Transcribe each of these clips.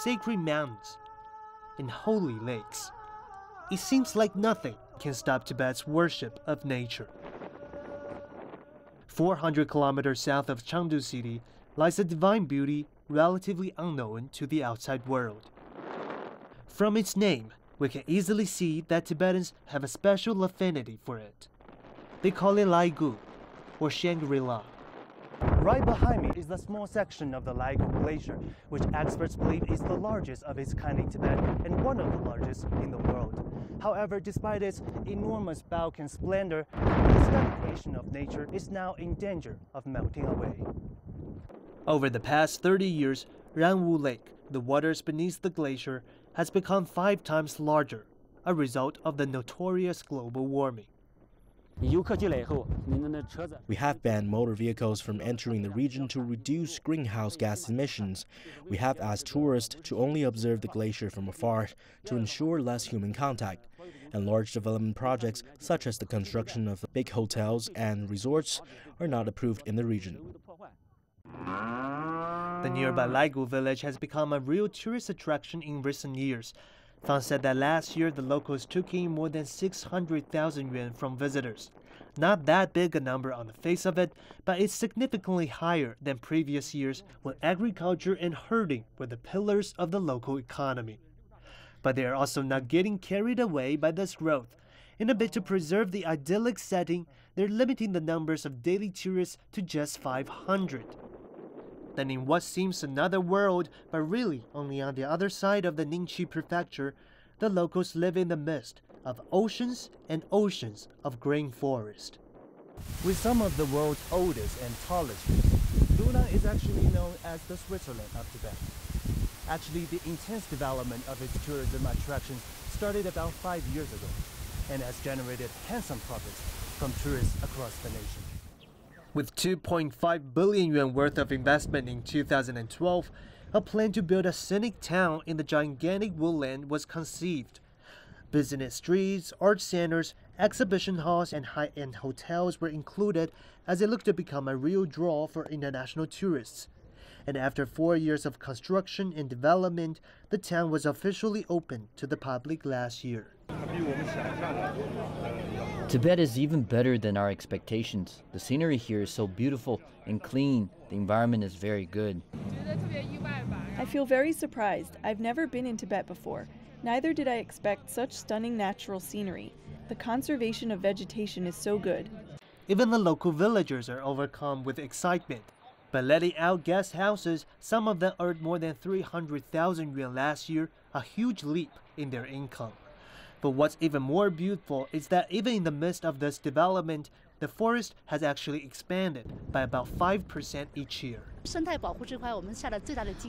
sacred mountains and holy lakes. It seems like nothing can stop Tibet's worship of nature. 400 kilometers south of Chamdo City lies a divine beauty relatively unknown to the outside world. From its name, we can easily see that Tibetans have a special affinity for it. They call it Laigu, or Shangri-La. Right behind me is the small section of the Laigu Glacier, which experts believe is the largest of its kind in Tibet and one of the largest in the world. However, despite its enormous bulk and splendor, the stunning creation of nature is now in danger of melting away. Over the past 30 years, RAWU Lake, the waters beneath the glacier, has become 5 times larger, a result of the notorious global warming. We have banned motor vehicles from entering the region to reduce greenhouse gas emissions. We have asked tourists to only observe the glacier from afar to ensure less human contact. And large development projects, such as the construction of big hotels and resorts, are not approved in the region. The nearby Laigu village has become a real tourist attraction in recent years. FANG said that last year the locals took in more than 600,000 yuan from visitors. Not that big a number on the face of it, but it's significantly higher than previous years when agriculture and herding were the pillars of the local economy. But they are also not getting carried away by this growth. In a bid to preserve the idyllic setting, they're limiting the numbers of daily tourists to just 500. Then in what seems another world, but really only on the other side of the Ningqi prefecture, the locals live in the midst of oceans and oceans of green forest. With some of the world's oldest and tallest trees, LULANG is actually known as the Switzerland of Tibet. Actually, the intense development of its tourism attractions started about 5 years ago and has generated handsome profits from tourists across the nation. With 2.5 billion yuan worth of investment in 2012, a plan to build a scenic town in the gigantic woodland was conceived. Business streets, art centers, exhibition halls, and high-end hotels were included as it looked to become a real draw for international tourists. And after 4 years of construction and development, the town was officially opened to the public last year. Tibet is even better than our expectations. The scenery here is so beautiful and clean. The environment is very good. I feel very surprised. I've never been in Tibet before. Neither did I expect such stunning natural scenery. The conservation of vegetation is so good. Even the local villagers are overcome with excitement. By letting out guest houses, some of them earned more than 300,000 yuan last year, a huge leap in their income. But what's even more beautiful is that even in the midst of this development, the forest has actually expanded by about 5% each year.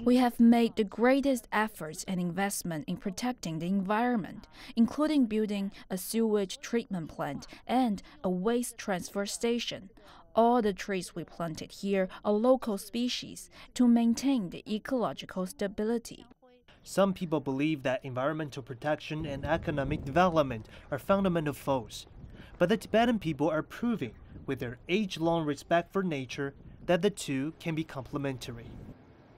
We have made the greatest efforts and investment in protecting the environment, including building a sewage treatment plant and a waste transfer station. All the trees we planted here are local species to maintain the ecological stability. Some people believe that environmental protection and economic development are fundamental foes. But the Tibetan people are proving, with their age-long respect for nature, that the two can be complementary.